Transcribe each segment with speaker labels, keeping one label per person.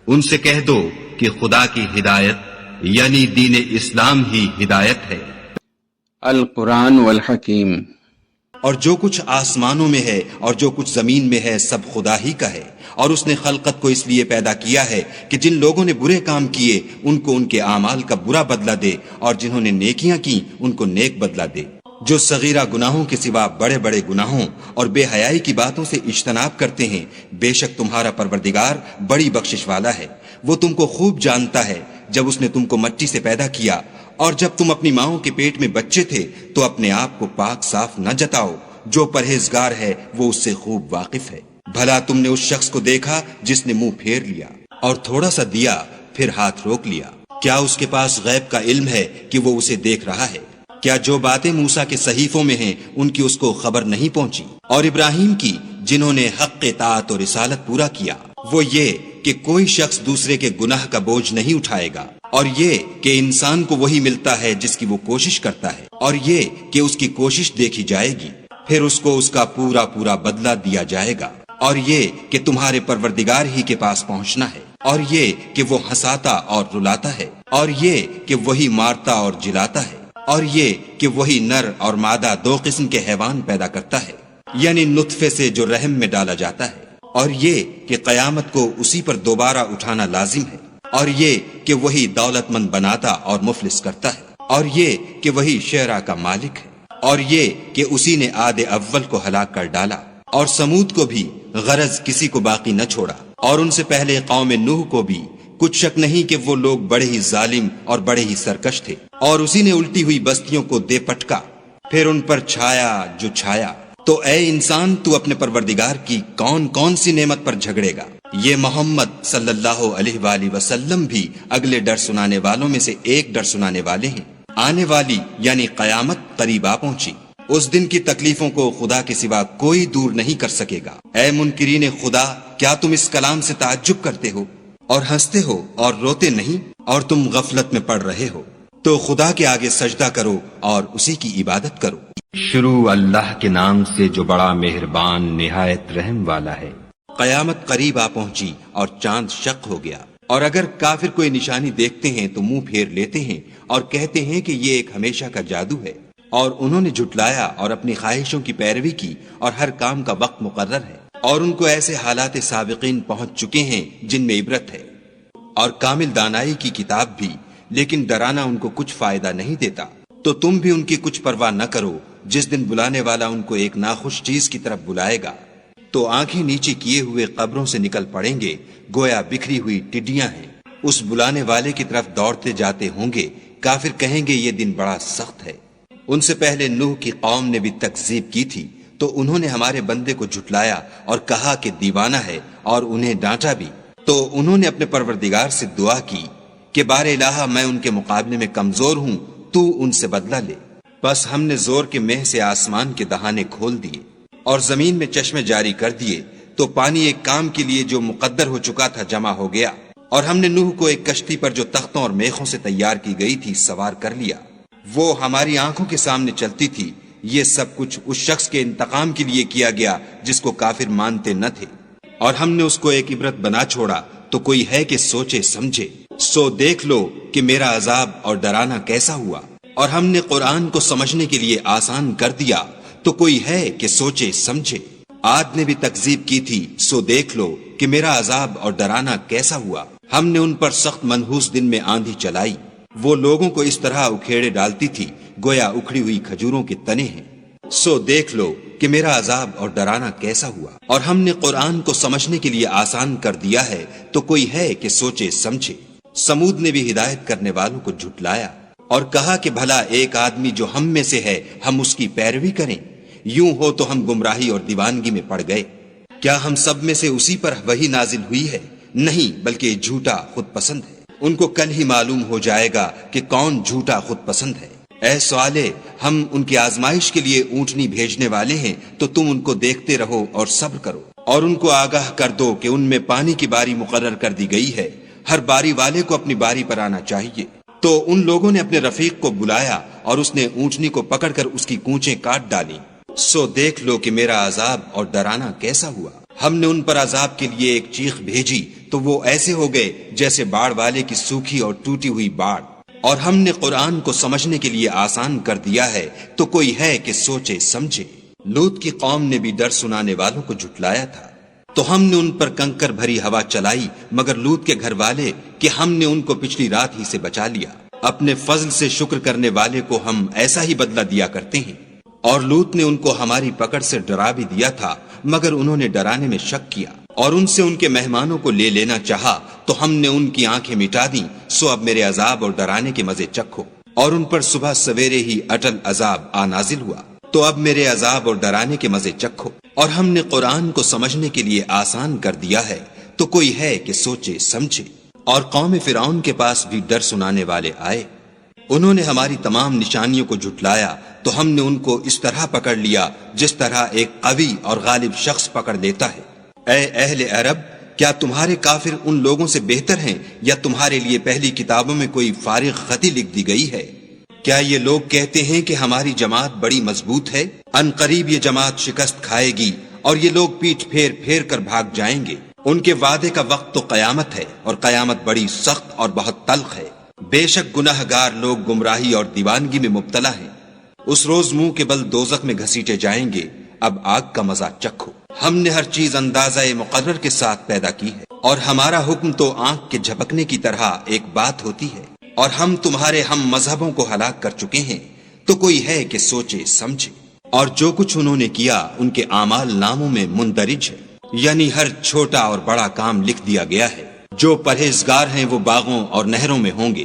Speaker 1: ان سے کہہ دو کہ خدا کی ہدایت یعنی دین اسلام ہی ہدایت ہے۔
Speaker 2: القرآن والحکیم۔
Speaker 3: اور جو کچھ آسمانوں میں ہے اور جو کچھ زمین میں ہے سب خدا ہی کا ہے، اور اس نے خلقت کو اس لیے پیدا کیا ہے کہ جن لوگوں نے برے کام کیے ان کو ان کے اعمال کا برا بدلہ دے، اور جنہوں نے نیکیاں کی ان کو نیک بدلہ دے۔ جو صغیرہ گناہوں کے سوا بڑے بڑے گناہوں اور بے حیائی کی باتوں سے اجتناب کرتے ہیں، بے شک تمہارا پروردگار بڑی بخشش والا ہے۔ وہ تم کو خوب جانتا ہے جب اس نے تم کو مٹی سے پیدا کیا، اور جب تم اپنی ماؤں کے پیٹ میں بچے تھے تو اپنے آپ کو پاک صاف نہ جتاؤ، جو پرہیزگار ہے وہ اس سے خوب واقف ہے۔ بھلا تم نے اس شخص کو دیکھا جس نے منہ پھیر لیا اور تھوڑا سا دیا پھر ہاتھ روک لیا؟ کیا اس کے پاس غیب کا علم ہے کہ وہ اسے دیکھ رہا ہے؟ کیا جو باتیں موسیٰ کے صحیفوں میں ہیں ان کی اس کو خبر نہیں پہنچی؟ اور ابراہیم کی جنہوں نے حق اطاعت اور رسالت پورا کیا، وہ یہ کہ کوئی شخص دوسرے کے گناہ کا بوجھ نہیں اٹھائے گا، اور یہ کہ انسان کو وہی ملتا ہے جس کی وہ کوشش کرتا ہے، اور یہ کہ اس کی کوشش دیکھی جائے گی، پھر اس کو اس کا پورا پورا بدلہ دیا جائے گا، اور یہ کہ تمہارے پروردگار ہی کے پاس پہنچنا ہے، اور یہ کہ وہ ہنساتا اور رلاتا ہے، اور یہ کہ وہی مارتا اور جلاتا ہے، اور یہ کہ وہی نر اور مادہ دو قسم کے حیوان پیدا کرتا ہے، یعنی نطفے سے جو رحم میں ڈالا جاتا ہے، اور یہ کہ قیامت کو اسی پر دوبارہ اٹھانا لازم ہے، اور یہ کہ وہی دولت مند بناتا اور مفلس کرتا ہے، اور یہ کہ وہی شعرا کا مالک ہے، اور یہ کہ اسی نے عاد اول کو ہلاک کر ڈالا، اور سمود کو بھی غرض کسی کو باقی نہ چھوڑا، اور ان سے پہلے قوم نوح کو بھی۔ کچھ شک نہیں کہ وہ لوگ بڑے ہی ظالم اور بڑے ہی سرکش تھے، اور اسی نے الٹی ہوئی بستیوں کو دے پٹکا، پھر ان پر چھایا جو چھایا۔ تو اے انسان، تو اپنے پروردگار کی کون کون سی نعمت پر جھگڑے گا؟ یہ محمد صلی اللہ علیہ وآلہ وسلم بھی اگلے ڈر سنانے والوں میں سے ایک ڈر سنانے والے ہیں۔ آنے والی یعنی قیامت قریب آ پہنچی، اس دن کی تکلیفوں کو خدا کے سوا کوئی دور نہیں کر سکے گا۔ اے منکرین خدا، کیا تم اس کلام سے تعجب کرتے ہو اور ہنستے ہو اور روتے نہیں، اور تم غفلت میں پڑ رہے ہو؟ تو خدا کے آگے سجدہ کرو اور اسی کی عبادت کرو۔
Speaker 1: شروع اللہ کے نام سے جو بڑا مہربان نہایت رحم والا ہے۔
Speaker 3: قیامت قریب آ پہنچی اور چاند شق ہو گیا، اور اگر کافر کوئی نشانی دیکھتے ہیں تو منہ پھیر لیتے ہیں اور کہتے ہیں کہ یہ ایک ہمیشہ کا جادو ہے، اور انہوں نے جھٹلایا اور اپنی خواہشوں کی پیروی کی، اور ہر کام کا وقت مقرر ہے، اور ان کو ایسے حالات سابقین پہنچ چکے ہیں جن میں عبرت ہے، اور کامل دانائی کی کتاب بھی، لیکن ڈرانا ان کو کچھ فائدہ نہیں دیتا۔ تو تم بھی ان کی کچھ پرواہ نہ کرو، جس دن بلانے والا ان کو ایک ناخوش چیز کی طرف بلائے گا تو آنکھیں نیچے کیے ہوئے قبروں سے نکل پڑیں گے، گویا بکھری ہوئی ٹڈیاں ہیں۔ اس بلانے والے کی طرف دوڑتے جاتے ہوں گے، کافر کہیں گے یہ دن بڑا سخت ہے۔ ان سے پہلے نوح کی قوم نے بھی تکذیب کی تھی، تو انہوں نے ہمارے بندے کو جھٹلایا اور کہا کہ دیوانہ ہے، اور انہیں ڈانٹا بھی۔ تو انہوں نے اپنے پروردگار سے دعا کی کہ بار الہ، میں ان کے مقابلے میں کمزور ہوں، تو ان سے بدلہ لے۔ بس ہم نے زور کے مہ سے آسمان کے دہانے کھول دیے اور زمین میں چشمے جاری کر دیے، تو پانی ایک کام کے لیے جو مقدر ہو چکا تھا جمع ہو گیا، اور ہم نے نوح کو ایک کشتی پر جو تختوں اور میخوں سے تیار کی گئی تھی سوار کر لیا، وہ ہماری آنکھوں کے سامنے چلتی تھی۔ یہ سب کچھ اس شخص کے انتقام کے لیے کیا گیا جس کو کافر مانتے نہ تھے، اور ہم نے اس کو ایک عبرت بنا چھوڑا، تو کوئی ہے کہ سوچے سمجھے؟ سو دیکھ لو کہ میرا عذاب اور ڈرانا کیسا ہوا، اور ہم نے قرآن کو سمجھنے کے لیے آسان کر دیا، تو کوئی ہے کہ سوچے سمجھے؟ عاد نے بھی تکذیب کی تھی، سو دیکھ لو کہ میرا عذاب اور ڈرانا کیسا ہوا۔ ہم نے ان پر سخت منحوس دن میں آندھی چلائی، وہ لوگوں کو اس طرح اکھیڑے ڈالتی تھی گویا اکھڑی ہوئی کھجوروں کے تنے ہیں۔ سو دیکھ لو کہ میرا عذاب اور ڈرانا کیسا ہوا، اور ہم نے قرآن کو سمجھنے کے لیے آسان کر دیا ہے، تو کوئی ہے کہ سوچے سمجھے؟ سمود نے بھی ہدایت کرنے والوں کو جھٹلایا اور کہا کہ بھلا ایک آدمی جو ہم میں سے ہے ہم اس کی پیروی کریں؟ یوں ہو تو ہم گمراہی اور دیوانگی میں پڑ گئے۔ کیا ہم سب میں سے اسی پر وحی نازل ہوئی ہے؟ نہیں، بلکہ جھوٹا خود پسند ہے۔ ان کو کل ہی معلوم ہو جائے گا کہ کون جھوٹا خود پسند ہے۔ اے صالح، ہم ان کی آزمائش کے لیے اونٹنی بھیجنے والے ہیں، تو تم ان کو دیکھتے رہو اور صبر کرو، اور ان کو آگاہ کر دو کہ ان میں پانی کی باری مقرر کر دی گئی ہے، ہر باری والے کو اپنی باری پر آنا چاہیے۔ تو ان لوگوں نے اپنے رفیق کو بلایا اور اس نے اونٹنی کو پکڑ کر اس کی کونچیں کاٹ ڈالی۔ سو دیکھ لو کہ میرا عذاب اور ڈرانا کیسا ہوا۔ ہم نے ان پر عذاب کے لیے ایک چیخ بھیجی تو وہ ایسے ہو گئے جیسے باڑ والے کی سوکھی اور ٹوٹی ہوئی باڑ۔ اور ہم نے قرآن کو سمجھنے کے لیے آسان کر دیا ہے تو کوئی ہے کہ سوچے سمجھے۔ لوط کی قوم نے بھی ڈر سنانے والوں کو جھٹلایا تھا، تو ہم نے ان پر کنکر بھری ہوا چلائی، مگر لوط کے گھر والے کہ ہم نے ان کو پچھلی رات ہی سے بچا لیا۔ اپنے فضل سے شکر کرنے والے کو ہم ایسا ہی بدلہ دیا کرتے ہیں۔ اور لوط نے ان کو ہماری پکڑ سے ڈرا بھی دیا تھا، مگر انہوں نے ڈرانے میں شک کیا اور ان سے ان کے مہمانوں کو لے لینا چاہا، تو ہم نے ان کی آنکھیں مٹا دیں۔ سو اب میرے عذاب اور ڈرانے کے مزے چکھو۔ اور ان پر صبح سویرے ہی اٹل عذاب آ نازل ہوا، تو اب میرے عذاب اور ڈرانے کے مزے چکھو۔ اور ہم نے قرآن کو سمجھنے کے لیے آسان کر دیا ہے تو کوئی ہے کہ سوچے سمجھے۔ اور قوم فرعون کے پاس بھی ڈر سنانے والے آئے، انہوں نے ہماری تمام نشانیوں کو جھٹلایا، تو ہم نے ان کو اس طرح پکڑ لیا جس طرح ایک قوی اور غالب شخص پکڑ لیتا ہے۔ اے اہل عرب، کیا تمہارے کافر ان لوگوں سے بہتر ہیں، یا تمہارے لیے پہلی کتابوں میں کوئی فارغ خطی لکھ دی گئی ہے؟ کیا یہ لوگ کہتے ہیں کہ ہماری جماعت بڑی مضبوط ہے؟ ان قریب یہ جماعت شکست کھائے گی اور یہ لوگ پیٹھ پھیر پھیر کر بھاگ جائیں گے۔ ان کے وعدے کا وقت تو قیامت ہے، اور قیامت بڑی سخت اور بہت تلخ ہے۔ بے شک گناہ گار لوگ گمراہی اور دیوانگی میں مبتلا ہیں۔ اس روز منہ کے بل دوزخ میں گھسیٹے جائیں گے۔ اب آگ کا مزہ چکھو۔ ہم نے ہر چیز اندازہ مقرر کے ساتھ پیدا کی ہے، اور ہمارا حکم تو آنکھ کے جھپکنے کی طرح ایک بات ہوتی ہے۔ اور ہم تمہارے ہم مذہبوں کو ہلاک کر چکے ہیں، تو کوئی ہے کہ سوچے سمجھے۔ اور جو کچھ انہوں نے کیا ان کے اعمال ناموں میں مندرج ہے، یعنی ہر چھوٹا اور بڑا کام لکھ دیا گیا ہے۔ جو پرہیزگار ہیں وہ باغوں اور نہروں میں ہوں گے،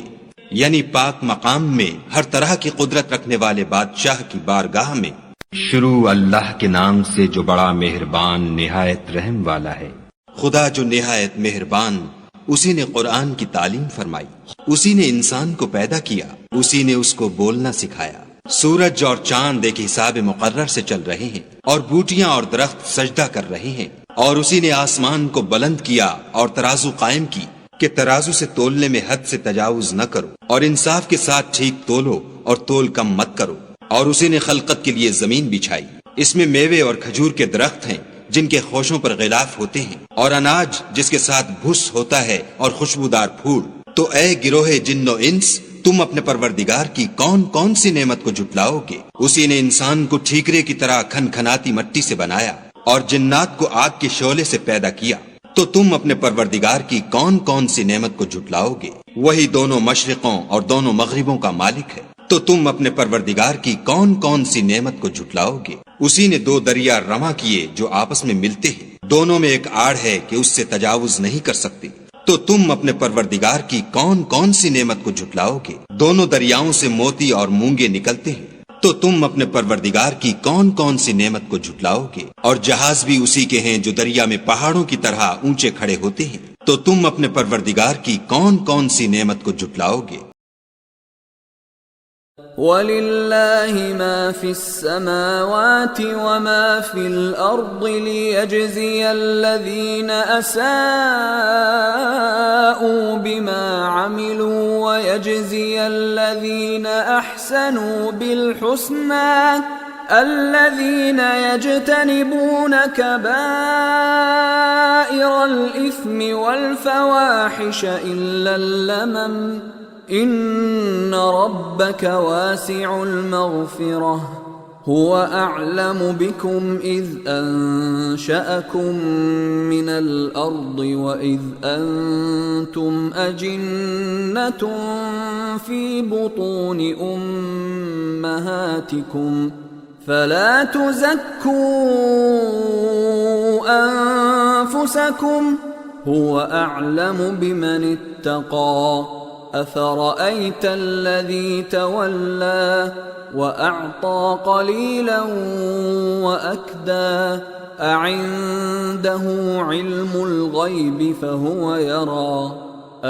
Speaker 3: یعنی پاک مقام میں، ہر طرح کی قدرت رکھنے والے بادشاہ کی بارگاہ میں۔
Speaker 1: شروع اللہ کے نام سے جو بڑا مہربان نہایت رحم والا ہے۔
Speaker 3: خدا جو نہایت مہربان، اسی نے قرآن کی تعلیم فرمائی، اسی نے انسان کو پیدا کیا، اسی نے اس کو بولنا سکھایا۔ سورج اور چاند ایک حساب مقرر سے چل رہے ہیں، اور بوٹیاں اور درخت سجدہ کر رہے ہیں۔ اور اسی نے آسمان کو بلند کیا اور ترازو قائم کی کہ ترازو سے تولنے میں حد سے تجاوز نہ کرو، اور انصاف کے ساتھ ٹھیک تولو اور تول کم مت کرو۔ اور اسی نے خلقت کے لیے زمین بچھائی، اس میں میوے اور کھجور کے درخت ہیں جن کے خوشوں پر غلاف ہوتے ہیں، اور اناج جس کے ساتھ بھس ہوتا ہے، اور خوشبودار پھول۔ تو اے گروہ جن و انس، تم اپنے پروردگار کی کون کون سی نعمت کو جھٹلاؤ گے؟ اسی نے انسان کو ٹھیکرے کی طرح کھن کھناتی مٹی سے بنایا، اور جنات کو آگ کے شعلے سے پیدا کیا۔ تو تم اپنے پروردگار کی کون کون سی نعمت کو جھٹلاؤ گے؟ وہی دونوں مشرقوں اور دونوں مغربوں کا مالک ہے۔ تو تم اپنے پروردگار کی کون کون سی نعمت کو جھٹلاؤ گے؟ اسی نے دو دریا رواں کیے جو آپس میں ملتے ہیں، دونوں میں ایک آڑ ہے کہ اس سے تجاوز نہیں کر سکتے۔ تو تم اپنے پروردگار کی کون کون سی نعمت کو جھٹلاؤ گے؟ دونوں دریاؤں سے موتی اور مونگے نکلتے ہیں۔ تو تم اپنے پروردگار کی کون کون سی نعمت کو جھٹلاؤ گے؟ اور جہاز بھی اسی کے ہیں جو دریا میں پہاڑوں کی طرح اونچے کھڑے ہوتے ہیں۔ تو تم اپنے پروردگار کی کون کون سی نعمت کو جھٹلاؤ گے؟
Speaker 4: وَلِلَّهِ مَا فِي السَّمَاوَاتِ وَمَا فِي الْأَرْضِ لِيَجْزِيَ الَّذِينَ أَسَاءُوا بِمَا عَمِلُوا وَيَجْزِيَ الَّذِينَ أَحْسَنُوا بِالْحُسْنَى الَّذِينَ يَجْتَنِبُونَ كَبَائِرَ الْإِثْمِ وَالْفَوَاحِشَ إِلَّا اللَّمَمَ إِنَّ رَبَّكَ وَاسِعُ الْمَغْفِرَةِ هُوَ أَعْلَمُ بِكُمْ إِذْ أَنشَأَكُم مِّنَ الْأَرْضِ وَإِذْ أَنتُمْ أَجِنَّةٌ فِي بُطُونِ أُمَّهَاتِكُمْ فَلَا تُزَكُّوا أَنفُسَكُمْ هُوَ أَعْلَمُ بِمَنِ اتَّقَىٰ أَفَرَأَيْتَ الَّذِي تَوَلَّىٰ وَأَعْطَىٰ قَلِيلًا وَأَكْدَىٰ أَعِندَهُ عِلْمُ الْغَيْبِ فَهُوَ يَرَىٰ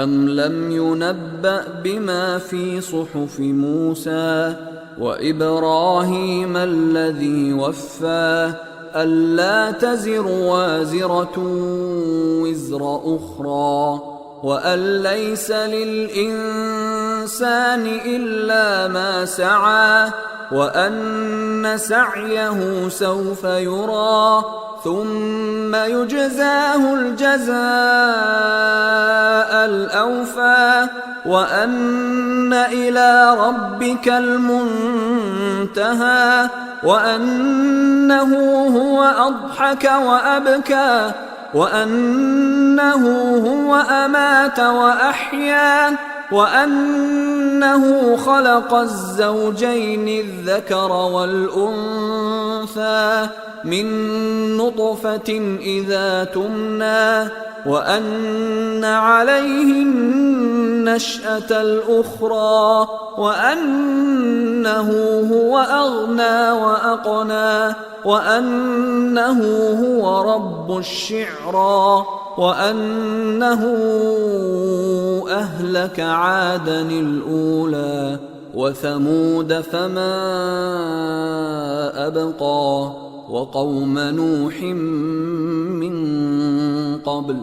Speaker 4: أَمْ لَمْ يُنَبَّأْ بِمَا فِي صُحُفِ مُوسَىٰ وَإِبْرَاهِيمَ الَّذِي وَفَّىٰ أَلَّا تَزِرُ وَازِرَةٌ وِزْرَ أُخْرَىٰ وَأَن لَّيْسَ لِلْإِنسَانِ إِلَّا مَا سَعَىٰ وَأَنَّ سَعْيَهُ سَوْفَ يُرَىٰ ثم يجزاه الجزاء الأوفى وأن إلى ربك المنتهى وأنه هو أضحك وأبكى وأنه هو أمات وأحيا وأنه خلق الزوجين الذكر والأنثى من نطفة إذا تمنى وأن عليه النشأة الأخرى وأنه هو أغنى وأقنى وأنه هو رب الشعرى وأنه أهلك عادا الأولى وثمود فما أبقى وقوم نوح من قبل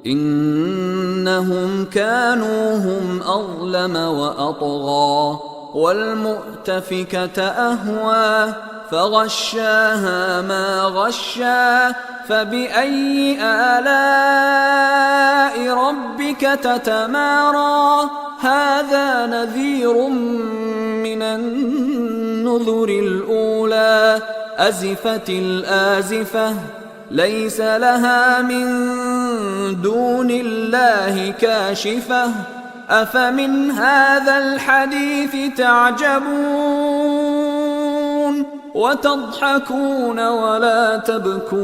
Speaker 4: إنهم كانوا هم أظلم وأطغى والمؤتفكة أهوى فغشاها ما غشا فبأي آلاء ربك تتمارى هذا نذير من النذر الأولى أزفت الآزفة ليس لها من دون الله كاشفة أفمن هذا الحديث تعجبون وتضحكون ولا تبكون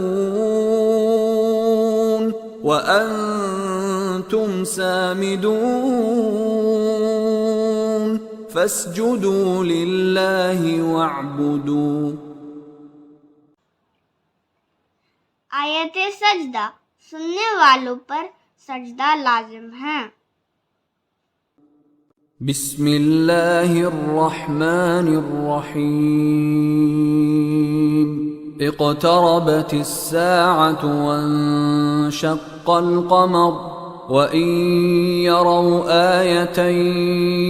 Speaker 4: وأنتم سامدون فاسجدوا لله واعبدوا.
Speaker 5: आयत सजदा सुनने वालों पर सजदा लाजिम है।
Speaker 4: बिस्मिल्लाहिर रहमानिर रहीम इक़्तरबतिस साअतु वंशक़्क़ल क़मर वइन यरौ आयतन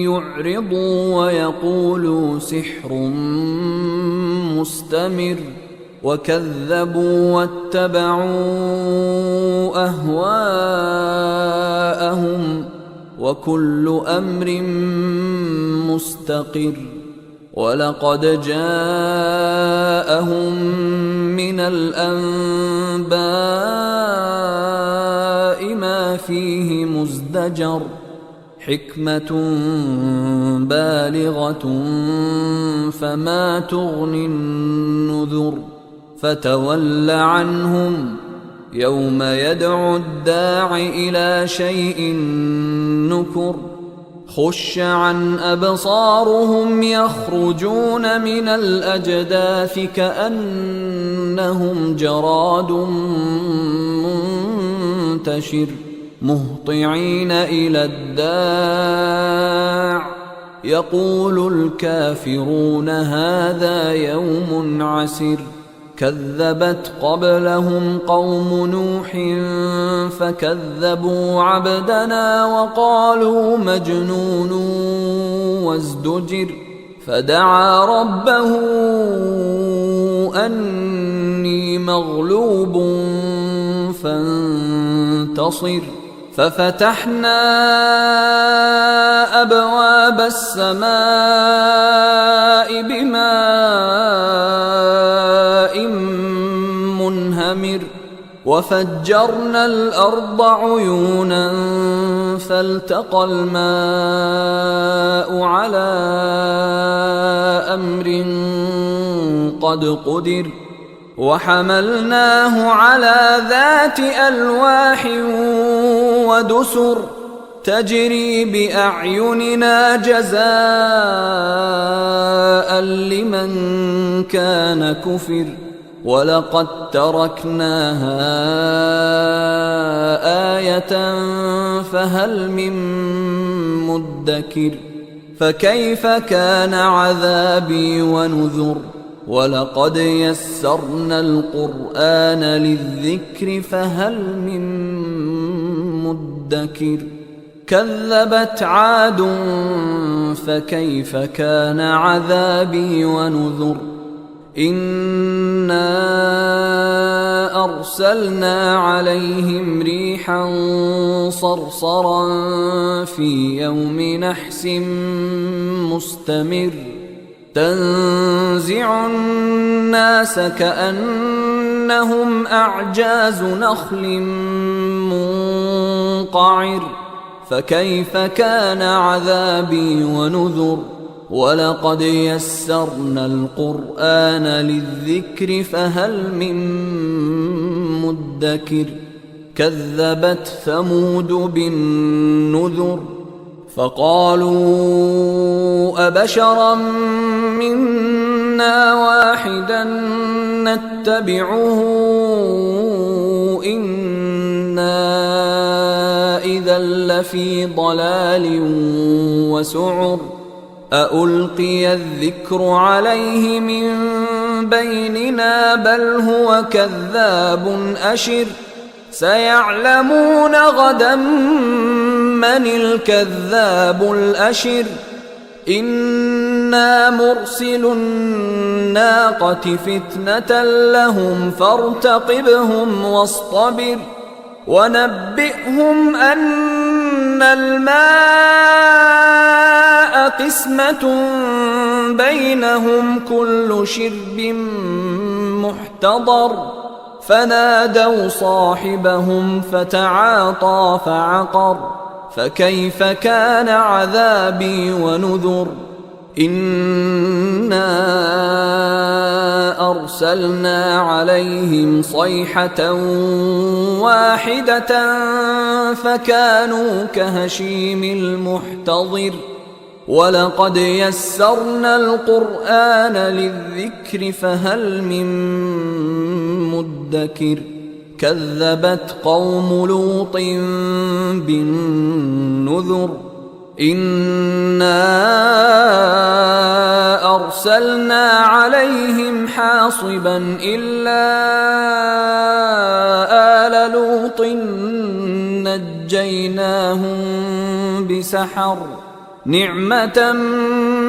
Speaker 4: यु'रिदू वयक़ूलू सिह्रुम मुस्तमिर وكذبوا واتبعوا أهواءهم وكل أمر مستقر ولقد جاءهم من الأنباء ما فيه مزدجر حكمة بالغة فما تغني النذر فتول عنهم يوم يدعو الداع إلى شيء نكر خش عن أبصارهم يخرجون من الأجداث كأنهم جراد منتشر مهطعين إلى الداع يقول الكافرون هذا يوم عسر كذبت قبلهم قوم نوح فكذبوا عبدنا وقالوا مجنون وازدجر فدعا ربه أني مغلوب فانتصر ففتحنا أبواب السماء بماء منهمر وفجرنا الأرض عيونا فالتقى الماء على أمر قد قدر وحملناه على ذات ألواح ودسر تجري بأعيننا جزاء لمن كان كفر ولقد تركناها آية فهل من مدكر فكيف كان عذابي ونذر ولقد يسرنا القرآن للذكر فهل من مدكر كذبت عاد فكيف كان عذابي ونذر إنا أرسلنا عليهم ريحا صرصرا في يوم نحس مستمر تنزع الناس كأنهم أعجاز نخل منقعر فكيف كان عذابي ونذر ولقد يسرنا القرآن للذكر فهل من مدكر كذبت ثمود بالنذر فقالوا أبشرا منا واحدا نتبعه إنا إذا لفي ضلال وسعر أألقي الذكر عليه من بيننا بل هو كذاب أشر سيعلمون غدا من الكذاب الأشر إنا مرسل الناقة فتنة لهم فارتقبهم واصطبر ونبئهم أن الماء قسمة بينهم كل شرب محتضر فنادوا صاحبهم فتعاطى فعقر فكيف كان عذابي ونذر إنا أرسلنا عليهم صيحة واحدة فكانوا كهشيم المحتضر ولقد يسرنا القرآن للذكر فهل من مدكر كذبت قوم لوط بالنذر إنا أرسلنا عليهم حاصبا إلا آل لوط نجيناهم بسحر نعمة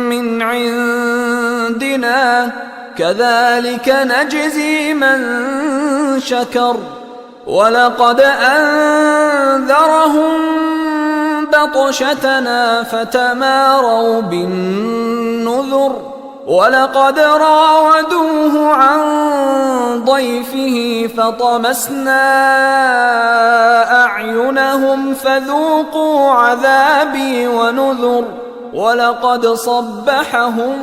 Speaker 4: من عندنا كذلك نجزي من شكر ولقد أنذرهم بطشتنا فتماروا بالنذر ولقد راودوه عن ضيفه فطمسنا أعينهم فذوقوا عذابي ونذر ولقد صبحهم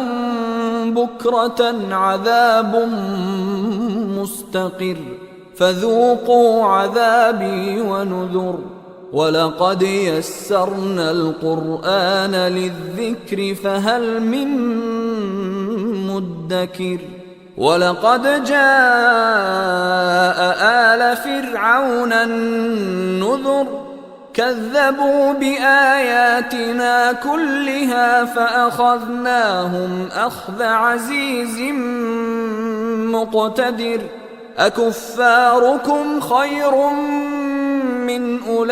Speaker 4: بكرة عذاب مستقر فذوقوا عذابي ونذر ولقد يسرنا القرآن للذكر فهل من مدكر ولقد جاء آل فرعون النذر كذبوا بآياتنا كلها فأخذناهم أخذ عزيز مقتدر أكفاركم خير من أولئكم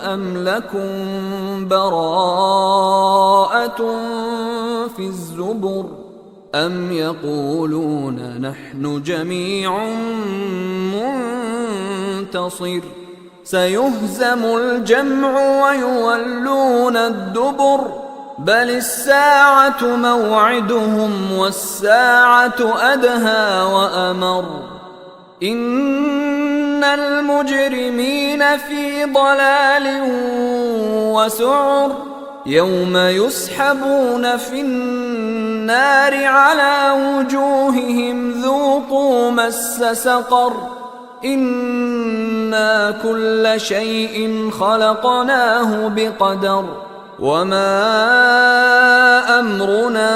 Speaker 4: أم لكم براءة في الزبر أم يقولون نحن جميع منتصر سيهزم الجمع ويولون الدبر بل الساعة موعدهم والساعة أدهى وأمر إن المجرمين في ضلال وسعر يوم يسحبون في النار على وجوههم ذوقوا مس سقر إنا كل شيء خلقناه بقدر وما أمرنا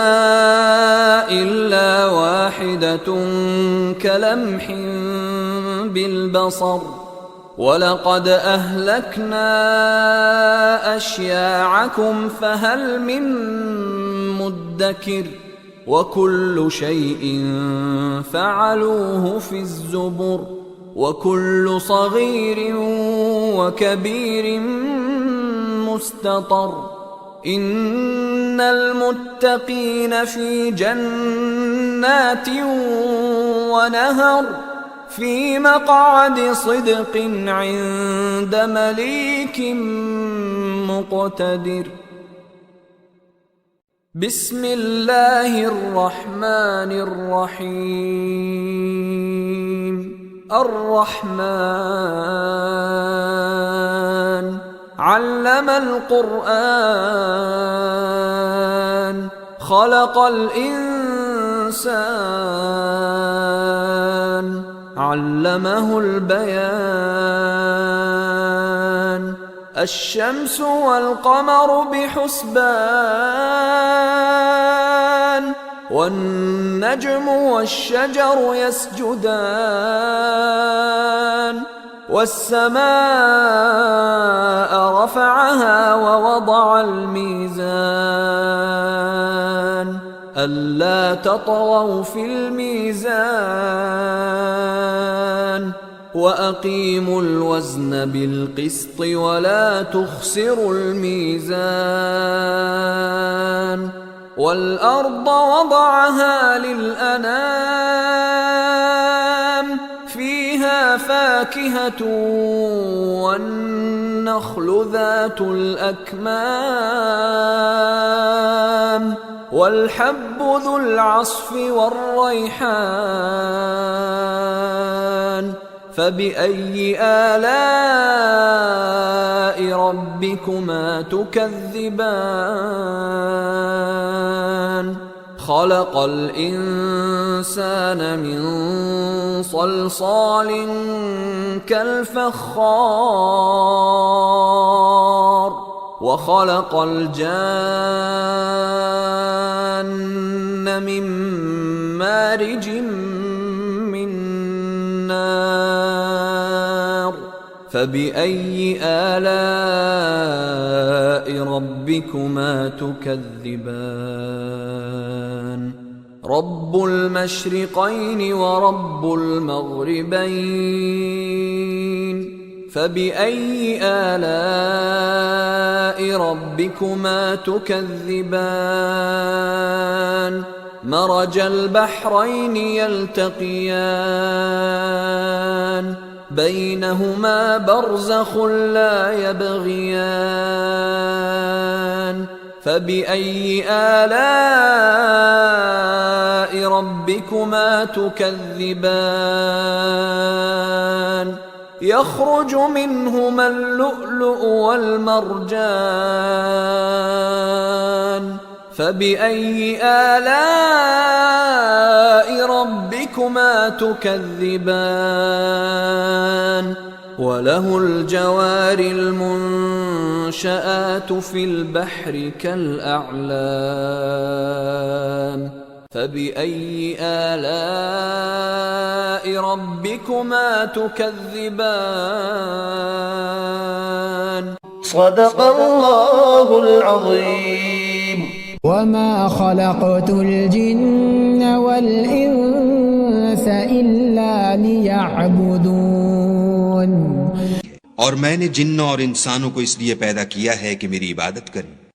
Speaker 4: إلا واحدة كلمح بالبصر ولقد أهلكنا أشياعكم فهل من مدكر وكل شيء فعلوه في الزبر وكل صغير وكبير مستطر إن المتقين في جنات ونهر في مقعد صدق عند مليك مقتدر. بسم الله الرحمن الرحيم. الرحمن علم القرآن خلق الإنسان علمه البيان. الشمس والقمر بحسبان والنجم والشجر يسجدان. والسماء رفعها ووضع الميزان ألا تطغوا في الميزان وأقيموا الوزن بالقسط ولا تخسروا الميزان. والأرض وضعها للأنام فيها فاكهة والنخل ذات الأكمام والحب ذو العصف والريحان. فبأي آلاء ربكما تكذبان؟ خلق الإنسان من صلصال كالفخار وخلق الجان من مارج من نار. فبأي آلاء ربكما تكذبان؟ رب المشرقين ورب المغربين. فبأي آلاء ربكما تكذبان؟ مرج البحرين يلتقيان بينهما برزخ لا يبغيان. فبأي آلاء ربكما تكذبان؟ يخرج منهما اللؤلؤ والمرجان. فبأي آلاء ربكما تكذبان؟ وله الجوار المنشآت في البحر كالأعلام. فبأي آلاء ربكما تكذبان؟
Speaker 6: صدق الله العظيم.
Speaker 7: وما خلقت الجن والإنس إلا ليعبدون.
Speaker 3: और मैंने जिन्न और इंसानों को इसलिए पैदा किया है कि मेरी इबादत करें।